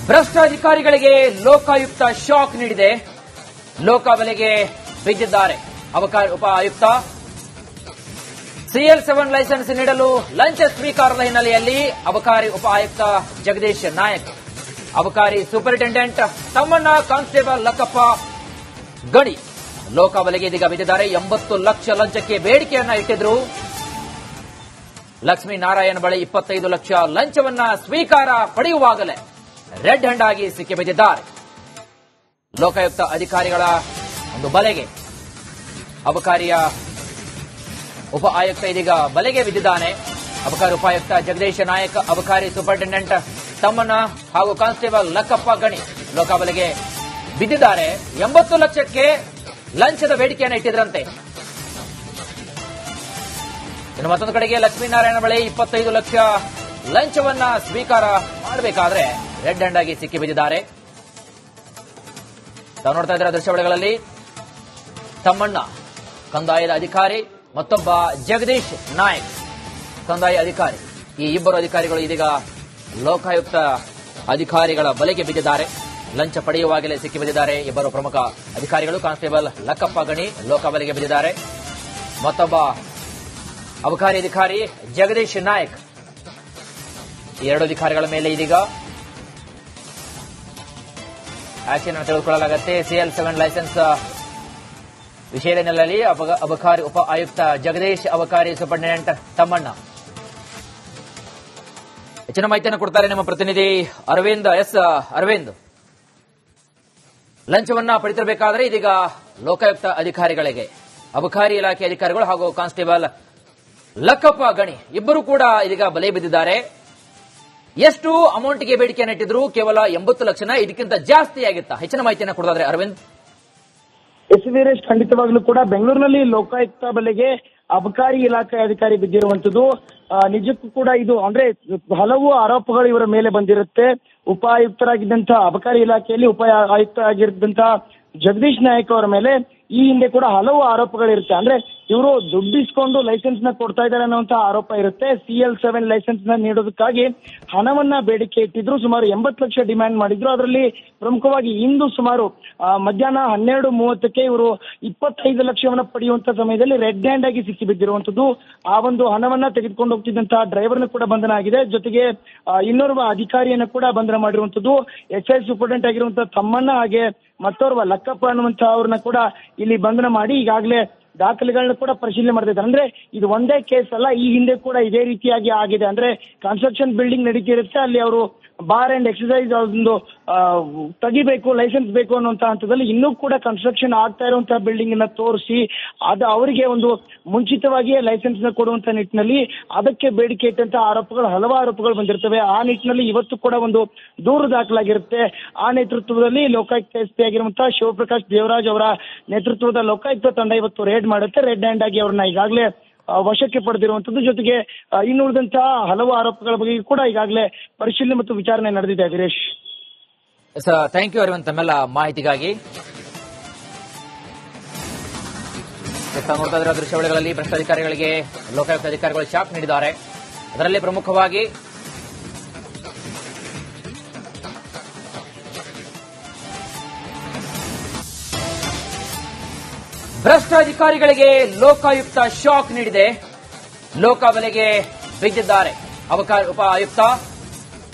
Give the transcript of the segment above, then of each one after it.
ಭ್ರಷ್ಟ ಅಧಿಕಾರಿಗಳಿಗೆ ಲೋಕಾಯುಕ್ತ ಶಾಕ್ ನೀಡಿದೆ. ಲೋಕಾಬಲೆಗೆ ಬಿದ್ದಿದ್ದಾರೆ ಉಪ ಆಯುಕ್ತ. CL7 ಲೈಸೆನ್ಸ್ ನೀಡಲು ಲಂಚ ಸ್ವೀಕಾರದ ಹಿನ್ನೆಲೆಯಲ್ಲಿ ಅಬಕಾರಿ ಉಪ ಆಯುಕ್ತ ಜಗದೀಶ್ ನಾಯಕ್, ಅಬಕಾರಿ ಸೂಪರಿಂಟೆಂಡೆಂಟ್ ತಮ್ಮಣ್ಣ, ಕಾನ್ಸ್ಟೇಬಲ್ ಲಕ್ಕಪ್ಪ ಗಣಿ ಲೋಕಾಬಲೆಗೆ ಇದೀಗ ಬಿದ್ದಿದ್ದಾರೆ. 80 ಲಕ್ಷ ಲಂಚಕ್ಕೆ ಬೇಡಿಕೆಯನ್ನ ಇಟ್ಟಿದ್ರು. ಲಕ್ಷ್ಮೀನಾರಾಯಣ ಬಳಿ 25 ಲಕ್ಷ ಲಂಚವನ್ನ ಸ್ವೀಕಾರ ಪಡೆಯುವಾಗಲೇ ರೆಡ್ ಹ್ಯಾಂಡ್ ಆಗಿ ಸಿಕ್ಕಿಬಿದ್ದಿದ್ದಾರೆ. ಲೋಕಾಯುಕ್ತ ಅಧಿಕಾರಿಗಳ ಒಂದು ಬಲೆಗೆ ಅಬಕಾರಿಯ ಉಪ ಆಯುಕ್ತ ಇದೀಗ ಬಲೆಗೆ ಬಿದ್ದಿದ್ದಾನೆ. ಅಬಕಾರಿ ಉಪಾಯುಕ್ತ ಜಗದೀಶ್ ನಾಯಕ್, ಅಬಕಾರಿ ಸೂಪರಿಂಟೆಂಡೆಂಟ್ ತಮ್ಮಣ್ಣ ಹಾಗೂ ಕಾನ್ಸ್ಟೇಬಲ್ ಲಕ್ಕಪ್ಪ ಗಣಿ ಲೋಕಾಬಲೆಗೆ ಬಿದ್ದಿದ್ದಾರೆ. 80 ಲಕ್ಷಕ್ಕೆ ಲಂಚದ ಬೇಡಿಕೆಯನ್ನು ಇಟ್ಟಿದ್ರಂತೆ. ಇನ್ನು ಮತ್ತೊಂದು ಕಡೆಗೆ ಲಕ್ಷ್ಮೀನಾರಾಯಣ ಬಳಿ 25 ಲಕ್ಷ ಲಂಚವನ್ನ ಸ್ವೀಕಾರ ಮಾಡಬೇಕಾದ್ರೆ ರೆಡ್ ಹ್ಯಾಂಡ್ ಆಗಿ ಸಿಕ್ಕಿ ಬಿದ್ದಿದ್ದಾರೆ. ತಾವು ನೋಡ್ತಾ ಇದ್ದೀರಾ ದೃಶ್ಯಾವಳಿಗಳಲ್ಲಿ ತಮ್ಮಣ್ಣ ಕಂದಾಯದ ಅಧಿಕಾರಿ, ಮತ್ತೊಬ್ಬ ಜಗದೀಶ್ ನಾಯಕ್ ಕಂದಾಯ ಅಧಿಕಾರಿ. ಈ ಇಬ್ಬರು ಅಧಿಕಾರಿಗಳು ಇದೀಗ ಲೋಕಾಯುಕ್ತ ಅಧಿಕಾರಿಗಳ ಬಲೆಗೆ ಬಿದ್ದಿದ್ದಾರೆ. ಲಂಚ ಪಡೆಯುವಾಗಲೇ ಸಿಕ್ಕಿ ಬಿದ್ದಿದ್ದಾರೆ. ಇಬ್ಬರು ಪ್ರಮುಖ ಅಧಿಕಾರಿಗಳು ಕಾನ್ಸ್ಟೇಬಲ್ ಲಕ್ಕಪ್ಪ ಗಣಿ ಲೋಕಾಬಲೆಗೆ ಬಿದ್ದಿದ್ದಾರೆ. ಮತ್ತೊಬ್ಬ ಅಬಕಾರಿ ಅಧಿಕಾರಿ ಜಗದೀಶ್ ನಾಯಕ್. ಈ ಎರಡು ಅಧಿಕಾರಿಗಳ ಮೇಲೆ ಇದೀಗ ಆಕ್ಷನ್ ತೆಗೆದುಕೊಳ್ಳಲಾಗುತ್ತೆ. CL7 ಲೈಸೆನ್ಸ್ ವಿಷಯದ ಹಿನ್ನೆಲೆಯಲ್ಲಿ ಅಬಕಾರಿ ಉಪ ಆಯುಕ್ತ ಜಗದೀಶ್, ಅಬಕಾರಿ ಸೂಪರಿಂಟೆಂಡೆಂಟ್ ತಮ್ಮಣ್ಣ. ಹೆಚ್ಚಿನ ಮಾಹಿತಿಯನ್ನು ಕೊಡ್ತಾರೆ ನಮ್ಮ ಪ್ರತಿನಿಧಿ ಅರವಿಂದ್. ಅರವಿಂದ್, ಲಂಚವನ್ನ ಪಡೆದಿರಬೇಕಾದ್ರೆ ಇದೀಗ ಲೋಕಾಯುಕ್ತ ಅಧಿಕಾರಿಗಳಿಗೆ ಅಬಕಾರಿ ಇಲಾಖೆ ಅಧಿಕಾರಿಗಳು ಹಾಗೂ ಕಾನ್ಸ್ಟೇಬಲ್ ಲಕ್ಕಪ್ಪ ಗಣಿ ಇಬ್ಬರು ಕೂಡ ಇದೀಗ ಬಲೆ ಬಿದ್ದಿದ್ದಾರೆ. ಎಷ್ಟು ಅಮೌಂಟ್ಗೆ ಬೇಡಿಕೆಯನ್ನು ಇಟ್ಟಿದ್ರು? ಕೇವಲ 80 ಲಕ್ಷನ, ಇದಕ್ಕಿಂತ ಜಾಸ್ತಿ ಆಗಿತ್ತಾ? ಹೆಚ್ಚಿನ ಮಾಹಿತಿಯನ್ನು ಕೊಡೋದಾದ್ರೆ ಅರವಿಂದ್. ಎಸ್ ವೀರೇಶ್, ಖಂಡಿತವಾಗ್ಲೂ ಕೂಡ ಬೆಂಗಳೂರಿನಲ್ಲಿ ಲೋಕಾಯುಕ್ತ ಬಲೆಗೆ ಅಬಕಾರಿ ಇಲಾಖೆ ಅಧಿಕಾರಿ ಬಿದ್ದಿರುವಂತದ್ದು ನಿಜಕ್ಕೂ ಕೂಡ ಇದು ಅಂದ್ರೆ ಹಲವು ಆರೋಪಗಳು ಇವರ ಮೇಲೆ ಬಂದಿರುತ್ತೆ. ಉಪ ಆಯುಕ್ತರಾಗಿದ್ದಂತಹ ಅಬಕಾರಿ ಇಲಾಖೆಯಲ್ಲಿ ಉಪ ಆಯುಕ್ತ ಆಗಿದ್ದಂತಹ ಜಗದೀಶ್ ನಾಯಕ್ ಅವರ ಮೇಲೆ ಈ ಹಿಂದೆ ಕೂಡ ಹಲವು ಆರೋಪಗಳಿರುತ್ತೆ. ಅಂದ್ರೆ ಇವರು ದುಡ್ಡಿಸ್ಕೊಂಡು ಲೈಸೆನ್ಸ್ ನ ಕೊಡ್ತಾ ಇದ್ದಾರೆ ಅನ್ನುವಂತಹ ಆರೋಪ ಇರುತ್ತೆ. CL7 ಲೈಸೆನ್ಸ್ ನ ನೀಡೋದಕ್ಕಾಗಿ ಹಣವನ್ನ ಬೇಡಿಕೆ ಇಟ್ಟಿದ್ರು. ಸುಮಾರು 80 ಲಕ್ಷ ಡಿಮ್ಯಾಂಡ್ ಮಾಡಿದ್ರು. ಅದರಲ್ಲಿ ಪ್ರಮುಖವಾಗಿ ಇಂದು ಸುಮಾರು ಮಧ್ಯಾಹ್ನ 12:30ಕ್ಕೆ ಇವರು 25 ಲಕ್ಷವನ್ನ ಪಡೆಯುವಂತ ಸಮಯದಲ್ಲಿ ರೆಡ್ ಹ್ಯಾಂಡ್ ಆಗಿ ಸಿಕ್ಕಿ ಬಿದ್ದಿರುವಂತದ್ದು. ಆ ಒಂದು ಹಣವನ್ನ ತೆಗೆದುಕೊಂಡು ಹೋಗ್ತಿದ್ದಂತಹ ಡ್ರೈವರ್ನ ಕೂಡ ಬಂಧನ ಆಗಿದೆ. ಜೊತೆಗೆ ಇನ್ನೋರ್ವ ಅಧಿಕಾರಿಯನ್ನು ಕೂಡ ಬಂಧನ ಮಾಡಿರುವಂತದ್ದು. SI ಸೂಪರಿಂಟೆಂಡೆಂಟ್ ಆಗಿರುವಂತಹ ತಮ್ಮಣ್ಣ ಹಾಗೆ ಮತ್ತೋರ್ವ ಲಕ್ಕಪ್ಪ ಅನ್ನುವಂತಹ ಅವ್ರನ್ನ ಕೂಡ ಇಲ್ಲಿ ಬಂಧನ ಮಾಡಿ ಈಗಾಗಲೇ ದಾಖಲೆಗಳನ್ನ ಕೂಡ ಪರಿಶೀಲನೆ ಮಾಡ್ತಿದ್ದಾರೆ. ಅಂದ್ರೆ ಇದು ಒಂದೇ ಕೇಸ್ ಅಲ್ಲ, ಈ ಹಿಂದೆ ಕೂಡ ಇದೇ ರೀತಿಯಾಗಿ ಆಗಿದೆ. ಅಂದ್ರೆ ಕನ್ಸ್ಟ್ರಕ್ಷನ್ ಬಿಲ್ಡಿಂಗ್ ನಡೀತಿರುತ್ತೆ, ಅಲ್ಲಿ ಅವರು ಬಾರ್ ಅಂಡ್ ಎಕ್ಸರ್ಸೈಸ್ ಒಂದು ತೆಗಿಬೇಕು, ಲೈಸೆನ್ಸ್ ಬೇಕು ಅನ್ನುವಂತ ಹಂತದಲ್ಲಿ ಇನ್ನೂ ಕೂಡ ಕನ್ಸ್ಟ್ರಕ್ಷನ್ ಆಗ್ತಾ ಇರುವಂತಹ ಬಿಲ್ಡಿಂಗ್ ಅನ್ನ ತೋರಿಸಿ ಅದು ಅವರಿಗೆ ಒಂದು ಮುಂಚಿತವಾಗಿಯೇ ಲೈಸೆನ್ಸ್ ನ ಕೊಡುವಂತ ನಿಟ್ಟಿನಲ್ಲಿ ಅದಕ್ಕೆ ಬೇಡಿಕೆ ಇಟ್ಟಂತಹ ಆರೋಪಗಳು, ಹಲವು ಆರೋಪಗಳು ಬಂದಿರ್ತವೆ. ಆ ನಿಟ್ಟಿನಲ್ಲಿ ಇವತ್ತು ಕೂಡ ಒಂದು ದೂರು ದಾಖಲಾಗಿರುತ್ತೆ. ಆ ನೇತೃತ್ವದಲ್ಲಿ ಲೋಕಾಯುಕ್ತ SP ಆಗಿರುವಂತಹ ಶಿವಪ್ರಕಾಶ್ ದೇವರಾಜ್ ಅವರ ನೇತೃತ್ವದ ಲೋಕಾಯುಕ್ತ ತಂಡ ಇವತ್ತು ರೇಡ್ ಮಾಡುತ್ತೆ. ರೆಡ್ ಹ್ಯಾಂಡ್ ಆಗಿ ಅವ್ರನ್ನ ಈಗಾಗಲೇ ವಶಕ್ಕೆ ಪಡೆದಿರುವಂತದ್ದು. ಜೊತೆಗೆ ಇನ್ನುಳಿದಂತಹ ಹಲವು ಆರೋಪಗಳ ಬಗ್ಗೆ ಕೂಡ ಈಗಾಗಲೇ ಪರಿಶೀಲನೆ ಮತ್ತು ವಿಚಾರಣೆ ನಡೆದಿದೆ. ವೀರೇಶ್, ಥ್ಯಾಂಕ್ ಯು ಅರವಿಂದ್ ತಮ್ಮೆಲ್ಲ ಮಾಹಿತಿಗಾಗಿ. ನೋಡ್ತಾ ಇರುವ ದೃಶ್ಯಾವಳಿಗಳಲ್ಲಿ ಭ್ರಷ್ಟಾಧಿಕಾರಿಗಳಿಗೆ ಲೋಕಾಯುಕ್ತ ಅಧಿಕಾರಿಗಳು ಶಾಕ್ ನೀಡಿದ್ದಾರೆ. ಅದರಲ್ಲಿ ಪ್ರಮುಖವಾಗಿ ಭ್ರಷ್ಟಾಧಿಕಾರಿಗಳಿಗೆ ಲೋಕಾಯುಕ್ತ ಶಾಕ್ ನೀಡಿದೆ. ಲೋಕಾಬಲೆಗೆ ಬಿದ್ದಿದ್ದಾರೆ ಅಬಕಾರಿ ಉಪ ಆಯುಕ್ತ.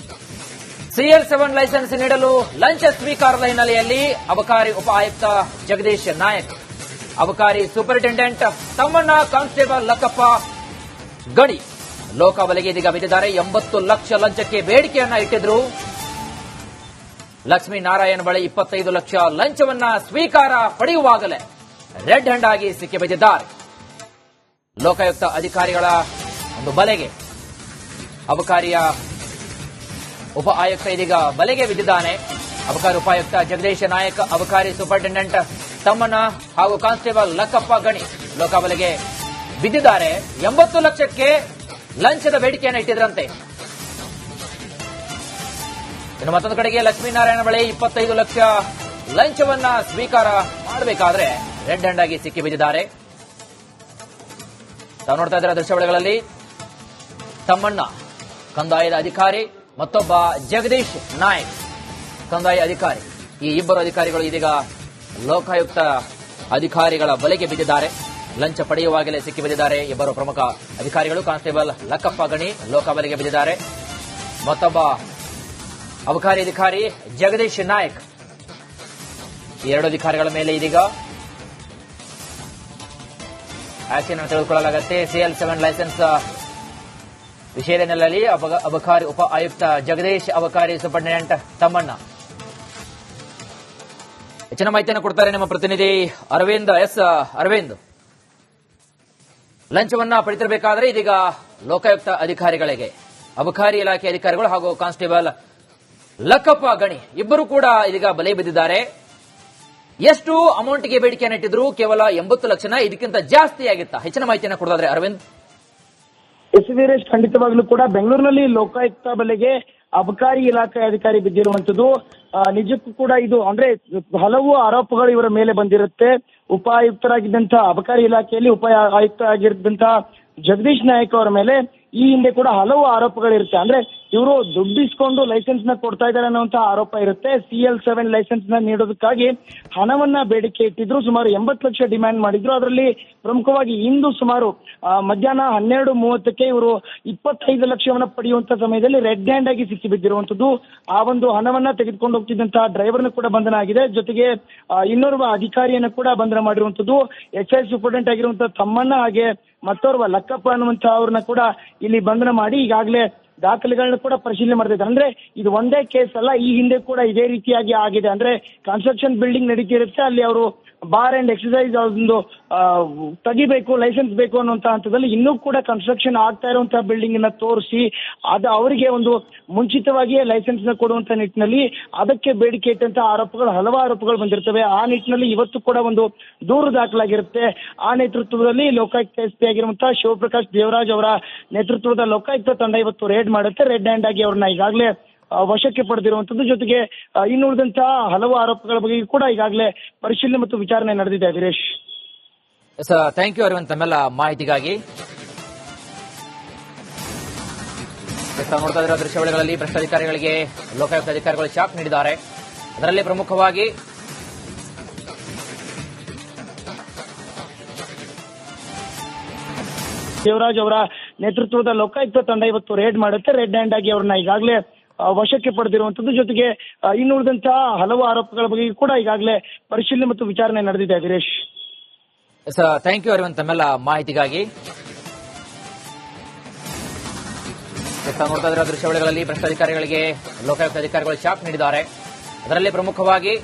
CL7 ಲೈಸೆನ್ಸ್ ನೀಡಲು ಲಂಚ ಸ್ವೀಕಾರದ ಹಿನ್ನೆಲೆಯಲ್ಲಿ ಅಬಕಾರಿ ಉಪ ಆಯುಕ್ತ ಜಗದೀಶ್ ನಾಯಕ್, ಅಬಕಾರಿ ಸೂಪರಿಂಟೆಂಡೆಂಟ್ ತಮ್ಮಣ್ಣ, ಕಾನ್ಸ್ಟೇಬಲ್ ಲಕ್ಕಪ್ಪ ಗಣಿ ಲೋಕಾಬಲೆಗೆ ಇದೀಗ ಬಿದ್ದಿದ್ದಾರೆ. 80 ಲಕ್ಷ ಲಂಚಕ್ಕೆ ಬೇಡಿಕೆಯನ್ನ ಇಟ್ಟಿದ್ರು. ಲಕ್ಷ್ಮೀನಾರಾಯಣ ಬಳಿ 25 ಲಕ್ಷ ಲಂಚವನ್ನ ಸ್ವೀಕಾರ ಪಡೆಯುವಾಗಲೇ ರೆಡ್ ಹ್ಯಾಂಡ್ ಆಗಿ ಸಿಕ್ಕಿ ಬಿದ್ದಿದ್ದಾರೆ. ಲೋಕಾಯುಕ್ತ ಅಧಿಕಾರಿಗಳ ಒಂದು ಬಲೆಗೆ ಅಬಕಾರಿಯ ಉಪ ಆಯುಕ್ತ ಇದೀಗ ಬಲೆಗೆ ಬಿದ್ದಿದ್ದಾನೆ. ಅಬಕಾರಿ ಉಪಾಯುಕ್ತ ಜಗದೀಶ್ ನಾಯಕ್, ಅಬಕಾರಿ ಸೂಪರಿಂಟೆಂಡೆಂಟ್ ತಮ್ಮಣ್ಣ ಹಾಗೂ ಕಾನ್ಸ್ಟೇಬಲ್ ಲಕ್ಕಪ್ಪ ಗಣಿ ಲೋಕಾಬಲೆಗೆ ಬಿದ್ದಿದ್ದಾರೆ. 80 ಲಕ್ಷಕ್ಕೆ ಲಂಚದ ಬೇಡಿಕೆಯನ್ನು ಇಟ್ಟಿದ್ರಂತೆ. ಇನ್ನು ಮತ್ತೊಂದು ಕಡೆಗೆ ಲಕ್ಷ್ಮೀನಾರಾಯಣ ಬಳಿ 25 ಲಕ್ಷ ಲಂಚವನ್ನ ಸ್ವೀಕಾರ ಮಾಡಬೇಕಾದ್ರೆ ರೆಡ್ ಹ್ಯಾಂಡ್ ಆಗಿ ಸಿಕ್ಕಿ ಬಿದ್ದಿದ್ದಾರೆ. ತಾವು ನೋಡ್ತಾ ಇದ್ದೀರಾ ದೃಶ್ಯಾವಳಿಗಳಲ್ಲಿ ತಮ್ಮಣ್ಣ ಕಂದಾಯದ ಅಧಿಕಾರಿ, ಮತ್ತೊಬ್ಬ ಜಗದೀಶ್ ನಾಯಕ್ ಕಂದಾಯ ಅಧಿಕಾರಿ. ಈ ಇಬ್ಬರು ಅಧಿಕಾರಿಗಳು ಇದೀಗ ಲೋಕಾಯುಕ್ತ ಅಧಿಕಾರಿಗಳ ಬಲೆಗೆ ಬಿದ್ದಿದ್ದಾರೆ. ಲಂಚ ಪಡೆಯುವಾಗಲೇ ಸಿಕ್ಕಿ ಬಿದ್ದಿದ್ದಾರೆ ಇಬ್ಬರು ಪ್ರಮುಖ ಅಧಿಕಾರಿಗಳು. ಕಾನ್ಸ್ಟೇಬಲ್ ಲಕ್ಕಪ್ಪ ಗಣಿ ಲೋಕಾಬಲೆಗೆ ಬಿದ್ದಿದ್ದಾರೆ. ಮತ್ತೊಬ್ಬ ಅಬಕಾರಿ ಅಧಿಕಾರಿ ಜಗದೀಶ್ ನಾಯಕ್. ಈ ಎರಡು ಅಧಿಕಾರಿಗಳ ಮೇಲೆ ಇದೀಗ ಆಕ್ಷನ್ ಅನ್ನು ತೆಗೆದುಕೊಳ್ಳಲಾಗುತ್ತೆ. CL7 ಲೈಸೆನ್ಸ್ ವಿಷಯದ ಹಿನ್ನೆಲೆಯಲ್ಲಿ ಅಬಕಾರಿ ಉಪ ಆಯುಕ್ತ ಜಗದೀಶ್, ಅಬಕಾರಿ ಸೂಪರಿಂಟೆಂಡೆಂಟ್ ತಮ್ಮಣ್ಣ. ಹೆಚ್ಚಿನ ಮಾಹಿತಿಯನ್ನು ಕೊಡ್ತಾರೆ ನಮ್ಮ ಪ್ರತಿನಿಧಿ ಅರವಿಂದ್. ಅರವಿಂದ್, ಲಂಚವನ್ನ ಪಡೆದಿರಬೇಕಾದ್ರೆ ಇದೀಗ ಲೋಕಾಯುಕ್ತ ಅಧಿಕಾರಿಗಳಿಗೆ ಅಬಕಾರಿ ಇಲಾಖೆ ಅಧಿಕಾರಿಗಳು ಹಾಗೂ ಕಾನ್ಸ್ಟೇಬಲ್ ಲಕ್ಕಪ್ಪ ಗಣಿ ಇಬ್ಬರು ಕೂಡ ಇದೀಗ ಬಲೆ ಬಿದ್ದಿದ್ದಾರೆ. ಎಷ್ಟು ಅಮೌಂಟ್ಗೆ ಬೇಡಿಕೆಯನ್ನು ಇಟ್ಟಿದ್ರು? ಕೇವಲ 80 ಲಕ್ಷನ, ಇದಕ್ಕಿಂತ ಜಾಸ್ತಿ ಆಗಿತ್ತಾ? ಹೆಚ್ಚಿನ ಮಾಹಿತಿಯನ್ನು ಕೊಡೋದಾದ್ರೆ ಅರವಿಂದ್. ಎಸ್ ವೀರೇಶ್, ಖಂಡಿತವಾಗ್ಲೂ ಕೂಡ ಬೆಂಗಳೂರಿನಲ್ಲಿ ಲೋಕಾಯುಕ್ತ ಬಲೆಗೆ ಅಬಕಾರಿ ಇಲಾಖೆ ಅಧಿಕಾರಿ ಬಿದ್ದಿರುವಂತದ್ದು ನಿಜಕ್ಕೂ ಕೂಡ ಇದು ಅಂದ್ರೆ ಹಲವು ಆರೋಪಗಳು ಇವರ ಮೇಲೆ ಬಂದಿರುತ್ತೆ. ಉಪ ಆಯುಕ್ತರಾಗಿದ್ದಂತಹ ಅಬಕಾರಿ ಇಲಾಖೆಯಲ್ಲಿ ಉಪ ಆಯುಕ್ತ ಆಗಿದ್ದಂತಹ ಜಗದೀಶ್ ನಾಯಕ್ ಅವರ ಮೇಲೆ ಈ ಹಿಂದೆ ಕೂಡ ಹಲವು ಆರೋಪಗಳಿರುತ್ತೆ. ಅಂದ್ರೆ ಇವರು ದುಡ್ಡಿಸ್ಕೊಂಡು ಲೈಸೆನ್ಸ್ ನ ಕೊಡ್ತಾ ಇದ್ದಾರೆ ಅನ್ನುವಂತಹ ಆರೋಪ ಇರುತ್ತೆ. CL7 ಲೈಸೆನ್ಸ್ ನ ನೀಡೋದಕ್ಕಾಗಿ ಹಣವನ್ನ ಬೇಡಿಕೆ ಇಟ್ಟಿದ್ರು. ಸುಮಾರು 80 ಲಕ್ಷ ಡಿಮ್ಯಾಂಡ್ ಮಾಡಿದ್ರು. ಅದರಲ್ಲಿ ಪ್ರಮುಖವಾಗಿ ಇಂದು ಸುಮಾರು ಮಧ್ಯಾಹ್ನ 12:30ಕ್ಕೆ ಇವರು 25 ಲಕ್ಷವನ್ನ ಪಡೆಯುವಂತ ಸಮಯದಲ್ಲಿ ರೆಡ್ ಹ್ಯಾಂಡ್ ಆಗಿ ಸಿಕ್ಕಿ ಬಿದ್ದಿರುವಂತದ್ದು. ಆ ಒಂದು ಹಣವನ್ನ ತೆಗೆದುಕೊಂಡು ಹೋಗ್ತಿದ್ದಂತಹ ಡ್ರೈವರ್ನ ಕೂಡ ಬಂಧನ ಆಗಿದೆ. ಜೊತೆಗೆ ಇನ್ನೋರ್ವ ಅಧಿಕಾರಿಯನ್ನು ಕೂಡ ಬಂಧನ ಮಾಡಿರುವಂತದ್ದು. SI ಸೂಪರಿಂಟೆಂಡೆಂಟ್ ಆಗಿರುವಂತಹ ತಮ್ಮಣ್ಣ ಹಾಗೆ ಮತ್ತೋರ್ವ ಲಕ್ಕಪ್ಪ ಅನ್ನುವಂತಹ ಅವ್ರನ್ನ ಕೂಡ ಇಲ್ಲಿ ಬಂಧನ ಮಾಡಿ ಈಗಾಗಲೇ ದಾಖಲೆಗಳನ್ನ ಕೂಡ ಪರಿಶೀಲನೆ ಮಾಡ್ತಿದ್ದಾರೆ. ಅಂದ್ರೆ ಇದು ಒಂದೇ ಕೇಸ್ ಅಲ್ಲ, ಈ ಹಿಂದೆ ಕೂಡ ಇದೇ ರೀತಿಯಾಗಿ ಆಗಿದೆ. ಅಂದ್ರೆ ಕನ್ಸ್ಟ್ರಕ್ಷನ್ ಬಿಲ್ಡಿಂಗ್ ನಡೀತಿರುತ್ತೆ, ಅಲ್ಲಿ ಅವರು ಬಾರ್ ಅಂಡ್ ಎಕ್ಸರ್ಸೈಸ್ ಒಂದು ತೆಗಿಬೇಕು, ಲೈಸೆನ್ಸ್ ಬೇಕು ಅನ್ನುವಂತ ಹಂತದಲ್ಲಿ ಇನ್ನೂ ಕೂಡ ಕನ್ಸ್ಟ್ರಕ್ಷನ್ ಆಗ್ತಾ ಇರುವಂತಹ ಬಿಲ್ಡಿಂಗ್ ಅನ್ನ ತೋರಿಸಿ ಅದು ಅವರಿಗೆ ಒಂದು ಮುಂಚಿತವಾಗಿಯೇ ಲೈಸೆನ್ಸ್ ನ ಕೊಡುವಂತ ನಿಟ್ಟಿನಲ್ಲಿ ಅದಕ್ಕೆ ಬೇಡಿಕೆ ಇಟ್ಟಂತಹ ಆರೋಪಗಳು, ಹಲವು ಆರೋಪಗಳು ಬಂದಿರ್ತವೆ. ಆ ನಿಟ್ಟಿನಲ್ಲಿ ಇವತ್ತು ಕೂಡ ಒಂದು ದೂರು ದಾಖಲಾಗಿರುತ್ತೆ. ಆ ನೇತೃತ್ವದಲ್ಲಿ ಲೋಕಾಯುಕ್ತ SP ಆಗಿರುವಂತಹ ಶಿವಪ್ರಕಾಶ್ ದೇವರಾಜ್ ಅವರ ನೇತೃತ್ವದ ಲೋಕಾಯುಕ್ತ ತಂಡ ಇವತ್ತು ರೇಡ್ ಮಾಡುತ್ತೆ. ರೆಡ್ ಹ್ಯಾಂಡ್ ಆಗಿ ಅವ್ರನ್ನ ಈಗಾಗಲೇ ವಶಕ್ಕೆ ಪಡೆದಿರುವಂತದ್ದು. ಜೊತೆಗೆ ಇನ್ನುಳಿದಂತಹ ಹಲವು ಆರೋಪಗಳ ಬಗ್ಗೆ ಕೂಡ ಈಗಾಗಲೇ ಪರಿಶೀಲನೆ ಮತ್ತು ವಿಚಾರಣೆ ನಡೆದಿದೆ. ವೀರೇಶ್, ಥ್ಯಾಂಕ್ ಯು ಅರವಿಂದ್ ತಮ್ಮೆಲ್ಲ ಮಾಹಿತಿಗಾಗಿ. ನೋಡ್ತಾ ಇರೋ ದೃಶ್ಯಾವಳಿಗಳಲ್ಲಿ ಭ್ರಷ್ಟಾಧಿಕಾರಿಗಳಿಗೆ ಲೋಕಾಯುಕ್ತ ಅಧಿಕಾರಿಗಳು ಶಾಕ್ ನೀಡಿದ್ದಾರೆ. ಅದರಲ್ಲಿ ಪ್ರಮುಖವಾಗಿ ದೇವರಾಜ್ ಅವರ ನೇತೃತ್ವದ ಲೋಕಾಯುಕ್ತ ತಂಡ ಇವತ್ತು ರೇಡ್ ಮಾಡುತ್ತೆ. ರೆಡ್ ಹ್ಯಾಂಡ್ ಆಗಿ ಅವ್ರನ್ನ ಈಗಾಗಲೇ ವಶಕ್ಕೆ ಪಡೆದಿರುವಂತದ್ದು. ಜೊತೆಗೆ ಇನ್ನುಳಿದಂತಹ ಹಲವು ಆರೋಪಗಳ ಬಗ್ಗೆ ಕೂಡ ಈಗಾಗಲೇ ಪರಿಶೀಲನೆ ಮತ್ತು ವಿಚಾರಣೆ ನಡೆದಿದೆ. ವೀರೇಶ್, ಥ್ಯಾಂಕ್ ಯು ಅರವಿಂದ್ ತಮ್ಮೆಲ್ಲ ಮಾಹಿತಿಗಾಗಿ. ನೋಡ್ತಾ ಇರೋ ದೃಶ್ಯಾವಳಿಗಳಲ್ಲಿ ಭ್ರಷ್ಟಾಧಿಕಾರಿಗಳಿಗೆ ಲೋಕಾಯುಕ್ತ ಅಧಿಕಾರಿಗಳು ಶಾಕ್ ನೀಡಿದ್ದಾರೆ. ಅದರಲ್ಲಿ ಪ್ರಮುಖವಾಗಿ